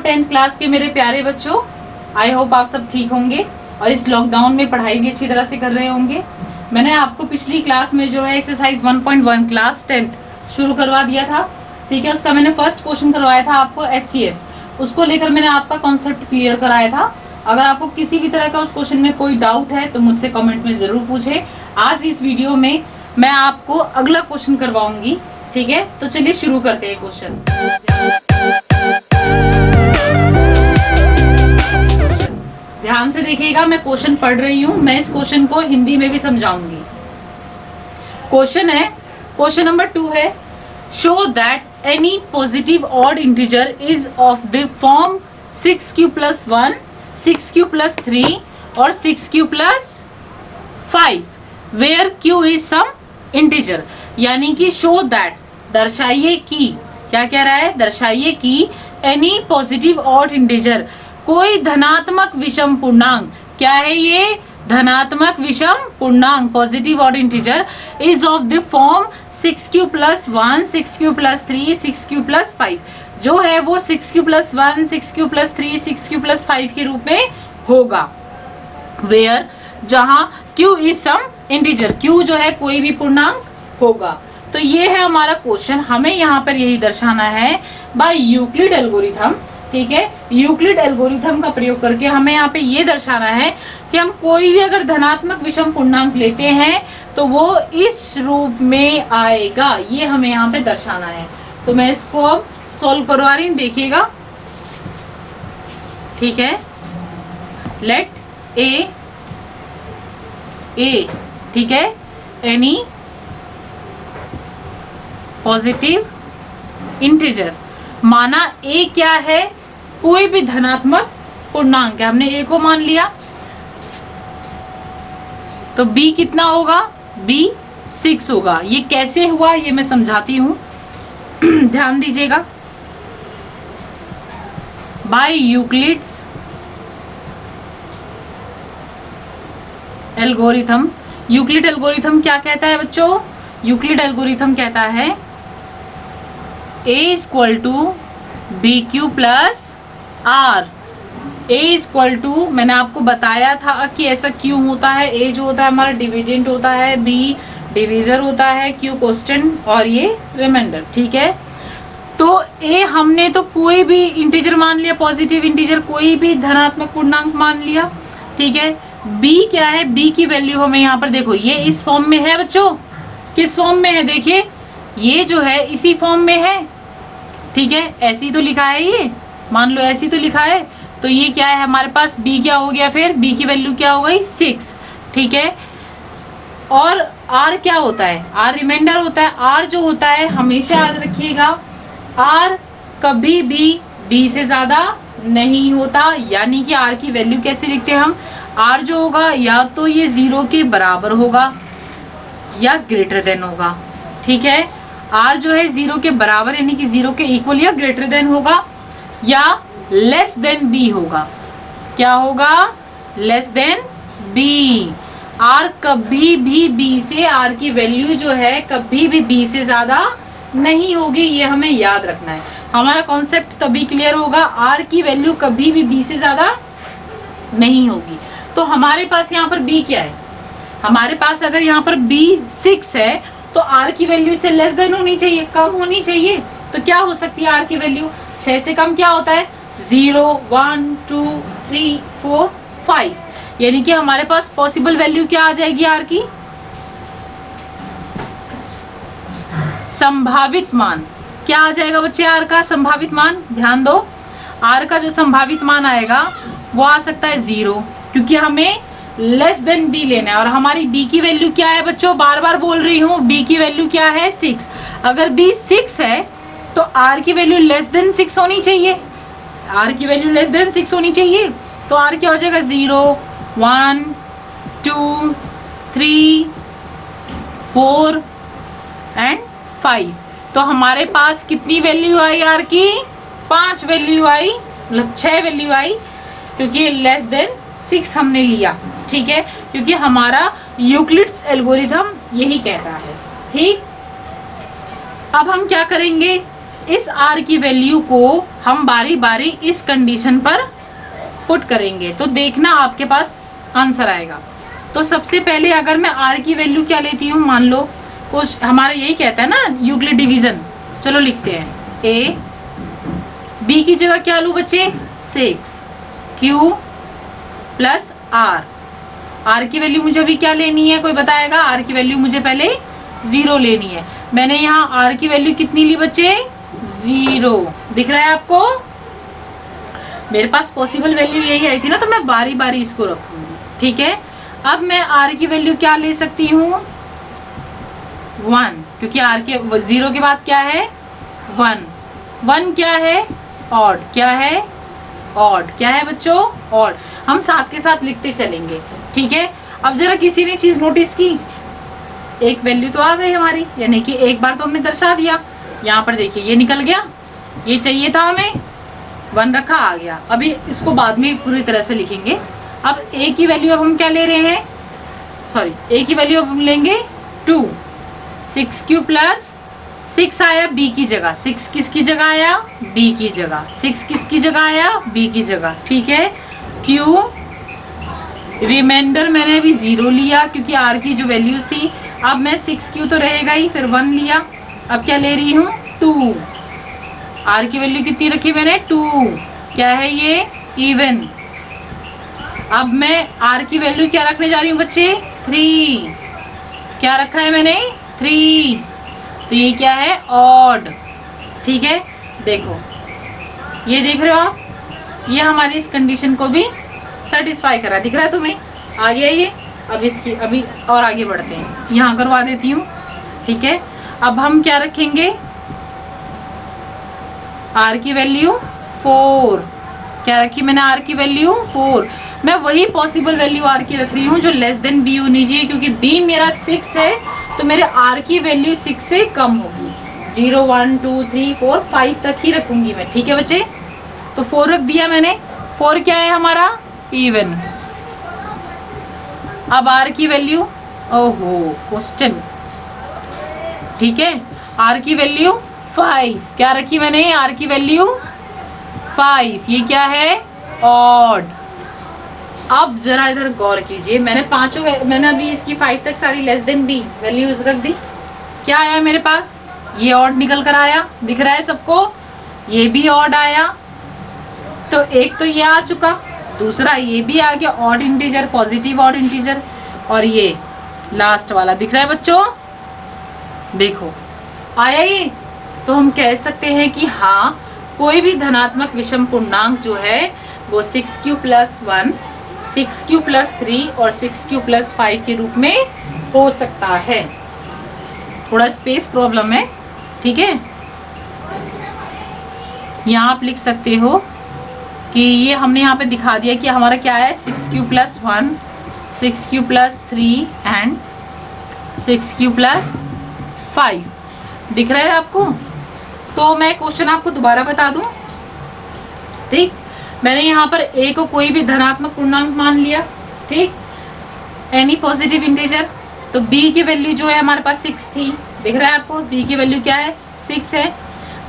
10th class के मेरे प्यारे बच्चों, आई होप आप सब ठीक होंगे और इस लॉकडाउन में पढ़ाई भी अच्छी तरह से कर रहे होंगे। मैंने आपको पिछली क्लास में जो है एक्सरसाइज 1.1 क्लास 10th शुरू करवा दिया था, ठीक है। उसका मैंने फर्स्ट क्वेश्चन करवाया था आपको HCF, उसको लेकर मैंने आपका कॉन्सेप्ट क्लियर कराया था। अगर आपको किसी भी तरह का उस क्वेश्चन में कोई डाउट है तो मुझसे कमेंट में जरूर पूछे। आज इस वीडियो में मैं आपको अगला क्वेश्चन करवाऊंगी, ठीक है। तो चलिए शुरू करते हैं क्वेश्चन। ध्यान से देखिएगा, मैं क्वेश्चन पढ़ रही हूँ, मैं इस क्वेश्चन को हिंदी में भी समझाऊंगी। क्वेश्चन है, क्वेश्चन नंबर 2 है, show that any positive odd integer is of the form 6q + 1, 6q + 3 और 6q + 5 where q is some integer. यानी कि शो दैट, दर्शाइए कि, क्या कह रहा है, दर्शाइए कि एनी पॉजिटिव ऑड इंटीजर, कोई धनात्मक विषम पूर्णांक, क्या है ये, धनात्मक विषम पूर्णांक, positive odd integer is of the form 6q + 1, 6q + 3, 6q + 5, जो है वो 6q + 1, 6q + 3, 6q + 5 के रूप में होगा। वेयर, जहां q is some integer, q जो है कोई भी पूर्णांक होगा। तो ये है हमारा क्वेश्चन, हमें यहाँ पर यही दर्शाना है बाय यूक्लिड एल्गोरिथम, ठीक है। यूक्लिड एल्गोरिथम का प्रयोग करके हमें यहाँ पे ये दर्शाना है कि हम कोई भी अगर धनात्मक विषम पूर्णांक लेते हैं तो वो इस रूप में आएगा, ये हमें यहाँ पे दर्शाना है। तो मैं इसको अब सॉल्व करवा रही हूँ, देखिएगा, ठीक है। लेट ए, ठीक है, एनी पॉजिटिव इंटीजर, माना ए क्या है, कोई भी धनात्मक पूर्णांक है, हमने ए को मान लिया। तो बी कितना होगा, बी 6 होगा। ये कैसे हुआ ये मैं समझाती हूं, ध्यान दीजिएगा। By Euclid's algorithm, Euclid algorithm क्या कहता है बच्चों, यूक्लिड एल्गोरिथम कहता है a = bq + r, a मैंने आपको बताया था कि ऐसा क्यों होता है। a जो होता है हमारा डिविडेंट होता है, b डिवीजर होता है, q कांस्टेंट और ये रिमाइंडर, ठीक है। तो a हमने तो कोई भी इंटीजर मान लिया, पॉजिटिव इंटीजर, कोई भी धनात्मक पूर्णांक मान लिया, ठीक है। b क्या है, b की वैल्यू हमें यहाँ पर देखो, ये इस फॉर्म में है बच्चों, किस फॉर्म में है, देखिए ये जो है इसी फॉर्म में है, ठीक है। ऐसी तो लिखा है, ये मान लो ऐसी तो लिखा है। तो ये क्या है हमारे पास, b क्या हो गया, फिर b की वैल्यू क्या हो गई, 6, ठीक है। और r क्या होता है, r रिमाइंडर होता है। r जो होता है हमेशा याद रखिएगा, r कभी भी b से ज्यादा नहीं होता। यानी कि r की वैल्यू कैसे लिखते हैं हम, r जो होगा या तो ये 0 के बराबर होगा या ग्रेटर देन होगा, ठीक है। r जो है 0 के बराबर यानी कि 0 के इक्वल या ग्रेटर देन होगा, या लेस देन b होगा। क्या होगा, लेस देन b। r कभी भी b से, r की वैल्यू जो है कभी भी b से ज्यादा नहीं होगी, ये हमें याद रखना है। हमारा कॉन्सेप्ट तभी क्लियर होगा, r की वैल्यू कभी भी b से ज्यादा नहीं होगी। तो हमारे पास यहाँ पर b क्या है, हमारे पास अगर यहाँ पर b 6 है तो r की वैल्यू से लेस देन होनी चाहिए, कम होनी चाहिए। तो क्या हो सकती है r की वैल्यू, 6 से कम क्या होता है, 0, 1, 2, 3, 4, 5। यानी कि हमारे पास पॉसिबल वैल्यू क्या आ जाएगी r की, संभावित मान क्या आ जाएगा बच्चे, r का संभावित मान, ध्यान दो, r का जो संभावित मान आएगा वो आ सकता है 0, क्योंकि हमें लेस देन b लेना है। और हमारी b की वैल्यू क्या है बच्चों, बार बार बोल रही हूँ, b की वैल्यू क्या है, 6। अगर b 6 है तो r की वैल्यू लेस देन 6 होनी चाहिए, r की वैल्यू लेस देन 6 होनी चाहिए। तो r क्या हो जाएगा, 0, 1, 2, 3, 4 एंड 5। तो हमारे पास कितनी वैल्यू आई r की, 5 वैल्यू आई, मतलब 6 वैल्यू आई, क्योंकि लेस देन 6 हमने लिया, ठीक है, क्योंकि हमारा यूक्लिड्स एल्गोरिथम यही कहता है, ठीक। अब हम क्या करेंगे, इस आर की वैल्यू को हम बारी बारी इस कंडीशन पर पुट करेंगे तो देखना आपके पास आंसर आएगा। तो सबसे पहले अगर मैं आर की वैल्यू क्या लेती हूँ, मान लो कुछ हमारा यही कहता है ना यूक्लिड डिवीजन, चलो लिखते हैं ए, बी की जगह क्या लूँ बच्चे 6, क्यू प्लस आर। आर की वैल्यू मुझे अभी क्या लेनी है, कोई बताएगा? आर की वैल्यू मुझे पहले 0 लेनी है। मैंने यहाँ आर की वैल्यू कितनी ली बच्चे 0, दिख रहा है आपको? मेरे पास पॉसिबल वैल्यू यही आई थी ना, तो मैं बारी बारी इसको रखूंगी। ठीक है, अब मैं आर की वैल्यू क्या ले सकती हूँ 1, क्योंकि आर के 0 के बाद क्या है 1, 1 क्या है ऑड, क्या है ऑड, क्या है बच्चों ऑड। हम साथ के साथ लिखते चलेंगे। ठीक है, अब जरा किसी ने चीज नोटिस की, एक वैल्यू तो आ गई हमारी, यानी कि एक बार तो हमने दर्शा दिया। यहाँ पर देखिए ये निकल गया, ये चाहिए था हमें 1 रखा आ गया। अभी इसको बाद में पूरी तरह से लिखेंगे। अब ए की वैल्यू अब हम क्या ले रहे हैं, सॉरी ए की वैल्यू अब हम लेंगे 2, 6 क्यू प्लस 6 आया बी की जगह, 6 किसकी जगह आया बी की जगह, 6 किसकी जगह आया बी की जगह। ठीक है, क्यू रिमाइंडर मैंने अभी 0 लिया क्योंकि आर की जो वैल्यूज थी। अब मैं 6 क्यू तो रहेगा ही, फिर 1 लिया, अब क्या ले रही हूँ 2। आर की वैल्यू कितनी रखी मैंने 2, क्या है ये इवन। अब मैं आर की वैल्यू क्या रखने जा रही हूँ बच्चे 3, क्या रखा है मैंने 3, तो ये क्या है ऑड। ठीक है, देखो ये देख रहे हो आप, ये हमारी इस कंडीशन को भी सेटिस्फाई करा, दिख रहा है तुम्हें? आ गया ये। अब इसकी अभी और आगे बढ़ते हैं, यहाँ करवा देती हूँ। ठीक है, अब हम क्या रखेंगे आर की वैल्यू 4, क्या रखी मैंने आर की वैल्यू 4। मैं वही पॉसिबल वैल्यू आर की रख रही हूँ जो लेस देन बी होनी चाहिए, क्योंकि बी मेरा 6 है तो मेरे आर की वैल्यू 6 से कम होगी। 0, 1, 2, 3, 4, 5 तक ही रखूंगी मैं। ठीक है बच्चे, तो 4 रख दिया मैंने। 4 क्या है हमारा इवन। अब आर की वैल्यू, ओहो क्वेश्चन, ठीक है, आर की वैल्यू 5, क्या रखी मैंने आर की वैल्यू 5, ये क्या है ऑड। अब जरा इधर गौर कीजिए, मैंने अभी इसकी 5 तक सारी लेस देन बी वैल्यूज रख दी, क्या आया मेरे पास ये ऑड निकल कर आया, दिख रहा है सबको? ये भी ऑड आया, तो एक तो ये आ चुका, दूसरा ये भी आ गया odd integer, positive odd integer, और ये लास्ट वाला दिख रहा है बच्चों, देखो आया ये। तो हम कह सकते हैं कि हाँ, कोई भी धनात्मक विषम पूर्णांक जो है वो 6q प्लस 1, 6q प्लस 3 और 6q प्लस 5 के रूप में हो सकता है। थोड़ा स्पेस प्रॉब्लम है, ठीक है। यहाँ आप लिख सकते हो कि ये हमने यहाँ पे दिखा दिया कि हमारा क्या है 6q plus 1, 6q plus 3 and 6q plus 5, दिख रहा है आपको? तो मैं क्वेश्चन आपको दोबारा बता दूं, ठीक। मैंने यहाँ पर a को कोई भी धनात्मक पूर्णांक मान लिया, ठीक, एनी पॉजिटिव इंटीजर। तो b की वैल्यू जो है हमारे पास 6 थी, दिख रहा है आपको? b की वैल्यू क्या है 6 है।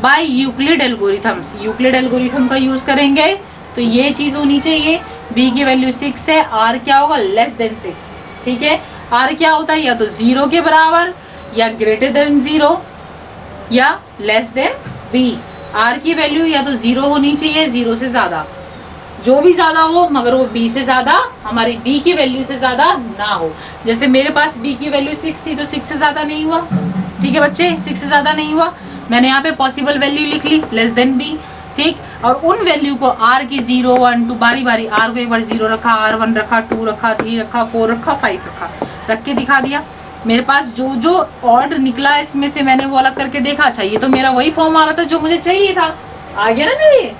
By Euclid algorithms, Euclid algorithm का यूज करेंगे तो ये चीज होनी चाहिए, b की वैल्यू 6 है, r क्या होगा लेस देन 6, ठीक है। r क्या होता है या तो 0 के बराबर या ग्रेटर देन 0 या लेस देन b। r की वैल्यू या तो 0 होनी चाहिए, 0 से ज्यादा, जो भी ज्यादा हो मगर वो b से ज्यादा, हमारी b की वैल्यू से ज्यादा ना हो। जैसे मेरे पास b की वैल्यू 6 थी तो 6 से ज्यादा नहीं हुआ, ठीक है बच्चे, 6 से ज्यादा नहीं हुआ। मैंने यहाँ पे पॉसिबल वैल्यू लिख ली लेस देन b, ठीक। और उन वैल्यू को r की 0, 1, 2 बारी बारी r को एक बार 0 रखा, r1 रखा, 2 रखा, 3 रखा, 4 रखा, 5 रखा, रख के दिखा दिया। मेरे पास जो जो ऑर्ड निकला इसमें से मैंने वो अलग करके देखा, अच्छा ये तो मेरा वही फॉर्म आ रहा था जो मुझे चाहिए था, आ गया ना मेरे।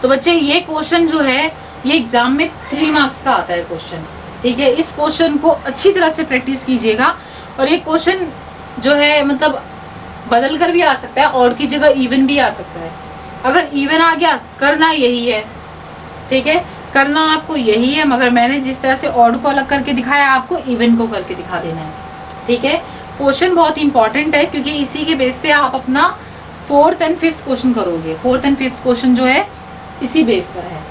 तो बच्चे ये क्वेश्चन जो है ये एग्जाम में 3 मार्क्स का आता है क्वेश्चन, ठीक है। इस क्वेश्चन को अच्छी तरह से प्रैक्टिस कीजिएगा। और ये क्वेश्चन जो है मतलब बदल कर भी आ सकता है, ऑड की जगह इवन भी आ सकता है। अगर इवन आ गया करना यही है, ठीक है, करना आपको यही है, मगर मैंने जिस तरह से ऑड को अलग करके दिखाया आपको इवन को करके दिखा देना है, ठीक है। क्वेश्चन बहुत इंपॉर्टेंट है क्योंकि इसी के बेस पे आप अपना 4th एंड 5th क्वेश्चन करोगे। 4th एंड 5th क्वेश्चन जो है इसी बेस पर है,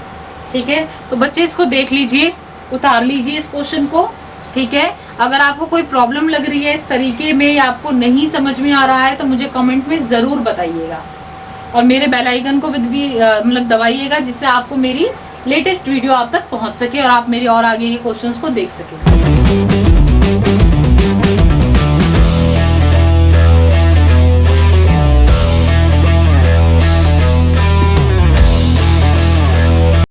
ठीक है। तो बच्चे इसको देख लीजिए, उतार लीजिए इस क्वेश्चन को, ठीक है। अगर आपको कोई प्रॉब्लम लग रही है इस तरीके में, आपको नहीं समझ में आ रहा है, तो मुझे कमेंट में ज़रूर बताइएगा और मेरे बेल आइकन को भी मतलब दबाइएगा, जिससे आपको मेरी लेटेस्ट वीडियो आप तक पहुंच सके और आप मेरी और आगे के क्वेश्चंस को देख सकें।